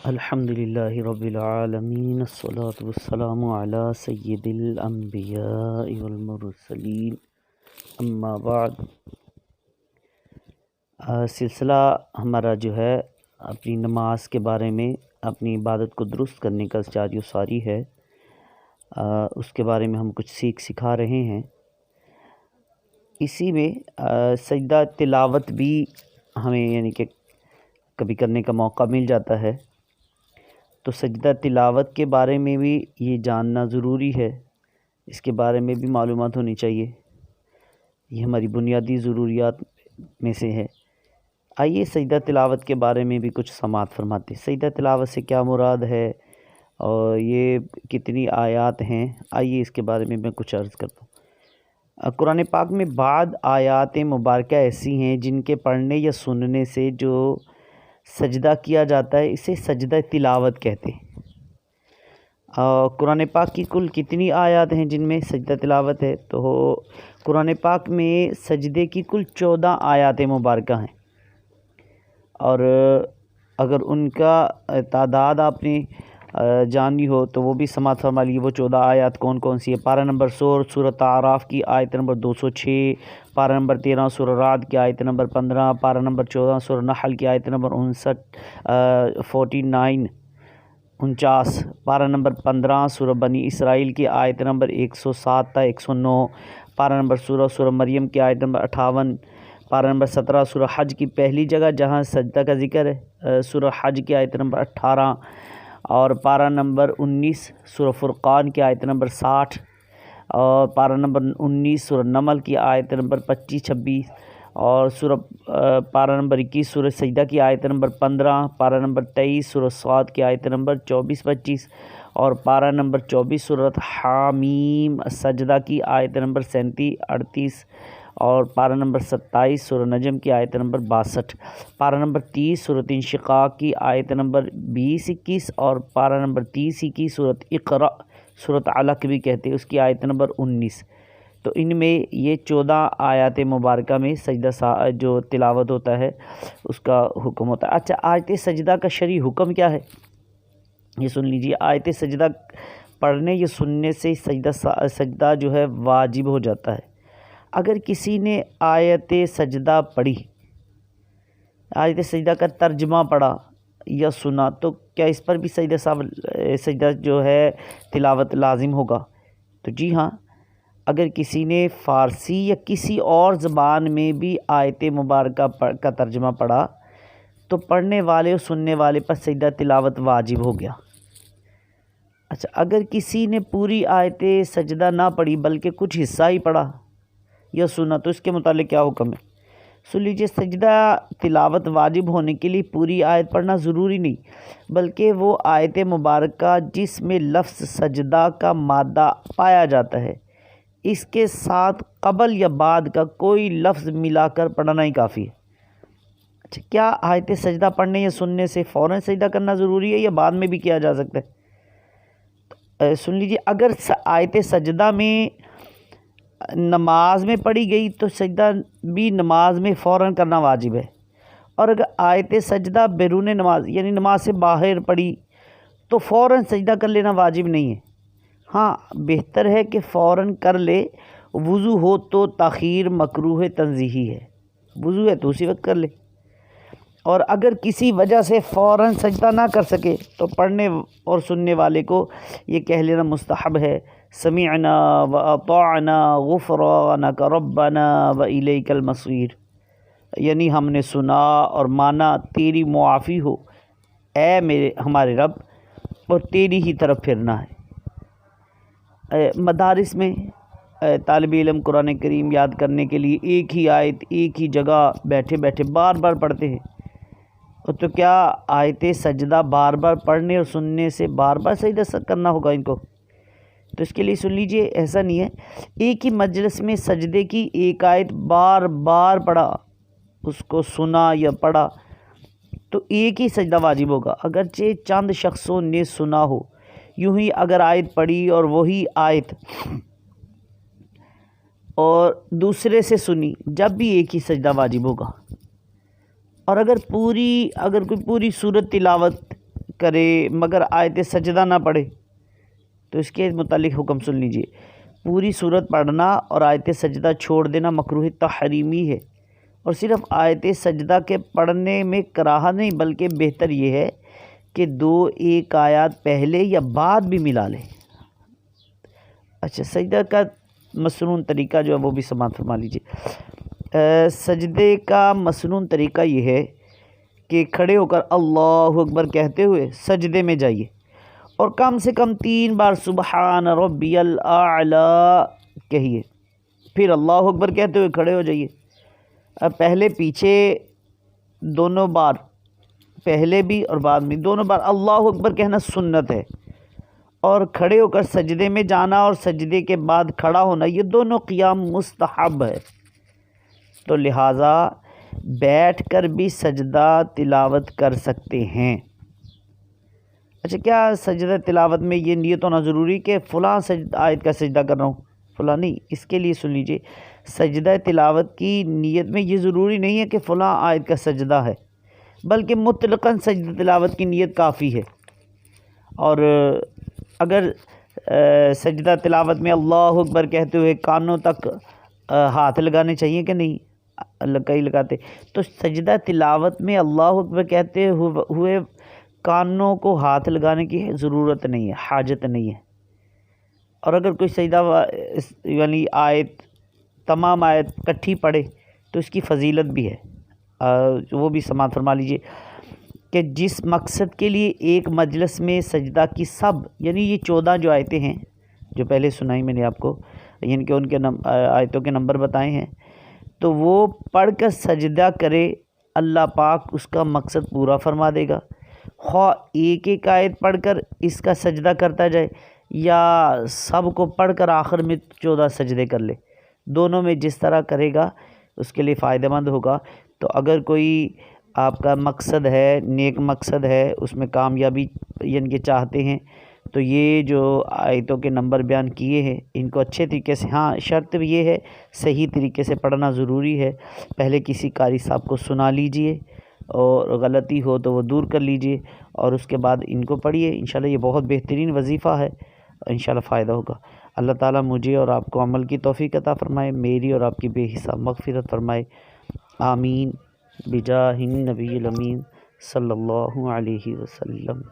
الحمدللہ رب العالمین الصلاۃ والسلام علی سید الانبیاء والمرسلین اما بعد۔ سلسلہ ہمارا جو ہے اپنی نماز کے بارے میں، اپنی عبادت کو درست کرنے کا جاری و ساری ہے، اس کے بارے میں ہم کچھ سکھا رہے ہیں۔ اسی میں سجدہ تلاوت بھی ہمیں یعنی کہ کبھی کرنے کا موقع مل جاتا ہے، تو سجدہ تلاوت کے بارے میں بھی یہ جاننا ضروری ہے، اس کے بارے میں بھی معلومات ہونی چاہیے، یہ ہماری بنیادی ضروریات میں سے ہے۔ آئیے سجدہ تلاوت کے بارے میں بھی کچھ سماعت فرماتے ہیں۔ سجدہ تلاوت سے کیا مراد ہے اور یہ کتنی آیات ہیں، آئیے اس کے بارے میں کچھ عرض کرتا ہوں۔ قرآن پاک میں بعض آیات مبارکہ ایسی ہیں جن کے پڑھنے یا سننے سے جو سجدہ کیا جاتا ہے اسے سجدہ تلاوت کہتے ہیں۔ قرآن پاک کی کل کتنی آیات ہیں جن میں سجدہ تلاوت ہے؟ تو قرآن پاک میں سجدے کی کل 14 آیات مبارکہ ہیں، اور اگر ان کا تعداد آپ نے جاننی ہو تو وہ بھی سماعت فرما لیجیے۔ وہ 14 آیات کون کون سی ہے؟ پارہ نمبر 100 سورۃ اعراف کی آیت نمبر 206، پارہ نمبر 13 سورہ رعد کی آیت نمبر 15، پارہ نمبر 14 سورہ نحل کی آیت نمبر 49، پارہ نمبر 15 سورہ بنی اسرائیل کی آیت نمبر 107 تا 109، پارہ نمبر 16 سورہ مریم کی آیت نمبر 58، پارہ نمبر 17 سورہ حج کی پہلی جگہ جہاں سجدہ کا ذکر ہے سورہ حج کی آیت نمبر 18، اور پارہ نمبر 19 سورہ فرقان کی آیت نمبر 60، اور پارہ نمبر 19 سورہ نمل کی آیت نمبر 25-26، اور پارہ نمبر 21 سورہ سجدہ کی آیت نمبر 15، پارہ نمبر 23 سورہ صاد کی آیت نمبر 24-25، اور پارہ نمبر 24 سورۃ حامیم سجدہ کی آیت نمبر 37-38، اور پارہ نمبر 27 سورہ نجم کی آیت نمبر 62، پارہ نمبر 30 سورۃ انشقاق کی آیت نمبر 20-21، اور پارہ نمبر 30-21 سورۃ اقرا سورۃ علق بھی کہتے ہیں اس کی آیت نمبر 19۔ تو ان میں یہ 14 آیات مبارکہ میں سجدہ جو تلاوت ہوتا ہے اس کا حکم ہوتا ہے۔ اچھا، آیت سجدہ کا شرعی حکم کیا ہے یہ سن لیجیے۔ آیت سجدہ پڑھنے یا سننے سے سجدہ جو ہے واجب ہو جاتا ہے۔ اگر کسی نے آیت سجدہ پڑھی، آیت سجدہ کا ترجمہ پڑھا یا سنا، تو کیا اس پر بھی سجدہ جو ہے تلاوت لازم ہوگا؟ تو جی ہاں، اگر کسی نے فارسی یا کسی اور زبان میں بھی آیت مبارکہ کا ترجمہ پڑھا تو پڑھنے والے اور سننے والے پر سجدہ تلاوت واجب ہو گیا۔ اچھا، اگر کسی نے پوری آیت سجدہ نہ پڑھی بلکہ کچھ حصہ ہی پڑھا یا سنا تو اس کے متعلق کیا حکم ہے؟ سن لیجیے، سجدہ تلاوت واجب ہونے کے لیے پوری آیت پڑھنا ضروری نہیں، بلکہ وہ آیت مبارکہ جس میں لفظ سجدہ کا مادہ پایا جاتا ہے اس کے ساتھ قبل یا بعد کا کوئی لفظ ملا کر پڑھنا ہی کافی ہے۔ اچھا، کیا آیت سجدہ پڑھنے یا سننے سے فوراً سجدہ کرنا ضروری ہے یا بعد میں بھی کیا جا سکتا ہے؟ سن لیجیے، اگر آیت سجدہ میں نماز میں پڑھی گئی تو سجدہ بھی نماز میں فوراً کرنا واجب ہے، اور اگر آیت سجدہ بیرون نماز یعنی نماز سے باہر پڑھی تو فوراً سجدہ کر لینا واجب نہیں ہے۔ ہاں، بہتر ہے کہ فوراً کر لے، وضو ہو تو تاخیر مکروہ تنزیہی ہے، وضو ہے تو اسی وقت کر لے، اور اگر کسی وجہ سے فوراً سجدہ نہ کر سکے تو پڑھنے اور سننے والے کو یہ کہہ لینا مستحب ہے، سمعنا واطعنا غفرانک ربنا والیک المصیر، یعنی ہم نے سنا اور مانا، تیری معافی ہو اے ہمارے رب، اور تیری ہی طرف پھرنا ہے۔ مدارس میں طالب علم قرآن کریم یاد کرنے کے لیے ایک ہی آیت ایک ہی جگہ بیٹھے بیٹھے بار بار پڑھتے ہیں، تو کیا آیت سجدہ بار بار پڑھنے اور سننے سے بار بار سجدہ کرنا ہوگا ان کو؟ تو اس کے لیے سن لیجئے، ایسا نہیں ہے۔ ایک ہی مجلس میں سجدے کی ایک آیت بار بار پڑھا، اس کو سنا یا پڑھا تو ایک ہی سجدہ واجب ہوگا، اگرچہ چند شخصوں نے سنا ہو۔ یوں ہی اگر آیت پڑھی اور وہی آیت اور دوسرے سے سنی، جب بھی ایک ہی سجدہ واجب ہوگا۔ اور اگر کوئی پوری صورت تلاوت کرے مگر آیت سجدہ نہ پڑھے تو اس کے متعلق حکم سن لیجئے۔ پوری صورت پڑھنا اور آیت سجدہ چھوڑ دینا مکروہ تحریمی ہے، اور صرف آیت سجدہ کے پڑھنے میں کراہت نہیں بلکہ بہتر یہ ہے کہ ایک آیات پہلے یا بعد بھی ملا لے۔ اچھا، سجدہ کا مسنون طریقہ جو ہے وہ بھی سماعت فرما لیجیے۔ سجدے کا مسنون طریقہ یہ ہے کہ کھڑے ہو کر اللہ اکبر کہتے ہوئے سجدے میں جائیے، اور کم سے کم 3 بار سبحان ربی الاعلی کہیے، پھر اللہ اکبر کہتے ہوئے کھڑے ہو جائیے۔ اب پہلے پیچھے دونوں بار، پہلے بھی اور بعد میں دونوں بار اللہ اکبر کہنا سنت ہے، اور کھڑے ہو کر سجدے میں جانا اور سجدے کے بعد کھڑا ہونا یہ دونوں قیام مستحب ہے، تو لہٰذا بیٹھ کر بھی سجدہ تلاوت کر سکتے ہیں۔ اچھا، کیا سجدہ تلاوت میں یہ نیت ہونا ضروری کہ فلاں آیت کا سجدہ کر رہا ہوں، فلاں نہیں؟ اس کے لیے سن لیجئے، سجدہ تلاوت کی نیت میں یہ ضروری نہیں ہے کہ فلاں آیت کا سجدہ ہے، بلکہ مطلقاً سجدہ تلاوت کی نیت کافی ہے۔ اور اگر سجدہ تلاوت میں اللہ اکبر کہتے ہوئے کانوں تک ہاتھ لگانے چاہیے کہ نہیں، کئی لگاتے، تو سجدہ تلاوت میں اللہ اکبر کہتے ہوئے کانوں کو ہاتھ لگانے کی ضرورت نہیں ہے، حاجت نہیں ہے۔ اور اگر کوئی سجدہ یعنی آیت تمام آیت کٹھی پڑھے تو اس کی فضیلت بھی ہے، وہ بھی سماعت فرما لیجئے کہ جس مقصد کے لیے ایک مجلس میں سجدہ کی سب، یعنی یہ 14 جو آیتیں ہیں جو پہلے سنائی میں نے آپ کو، یعنی کہ ان کے آیتوں کے نمبر بتائے ہیں، تو وہ پڑھ کر سجدہ کرے، اللہ پاک اس کا مقصد پورا فرما دے گا۔ خواہ ایک ایک آیت پڑھ کر اس کا سجدہ کرتا جائے یا سب کو پڑھ کر آخر میں 14 سجدے کر لے، دونوں میں جس طرح کرے گا اس کے لیے فائدہ مند ہوگا۔ تو اگر کوئی آپ کا مقصد ہے، نیک مقصد ہے، اس میں کامیابی یعنی کہ چاہتے ہیں، تو یہ جو آیتوں کے نمبر بیان کیے ہیں ان کو اچھے طریقے سے، ہاں شرط بھی یہ ہے صحیح طریقے سے پڑھنا ضروری ہے، پہلے کسی قاری صاحب کو سنا لیجئے اور غلطی ہو تو وہ دور کر لیجئے، اور اس کے بعد ان کو پڑھیے۔ انشاءاللہ یہ بہت بہترین وظیفہ ہے، انشاءاللہ فائدہ ہوگا۔ اللہ تعالیٰ مجھے اور آپ کو عمل کی توفیق عطا فرمائے، میری اور آپ کی بے حساب مغفرت فرمائے، آمین بجاہ النبی الامین صلی اللہ علیہ وسلم۔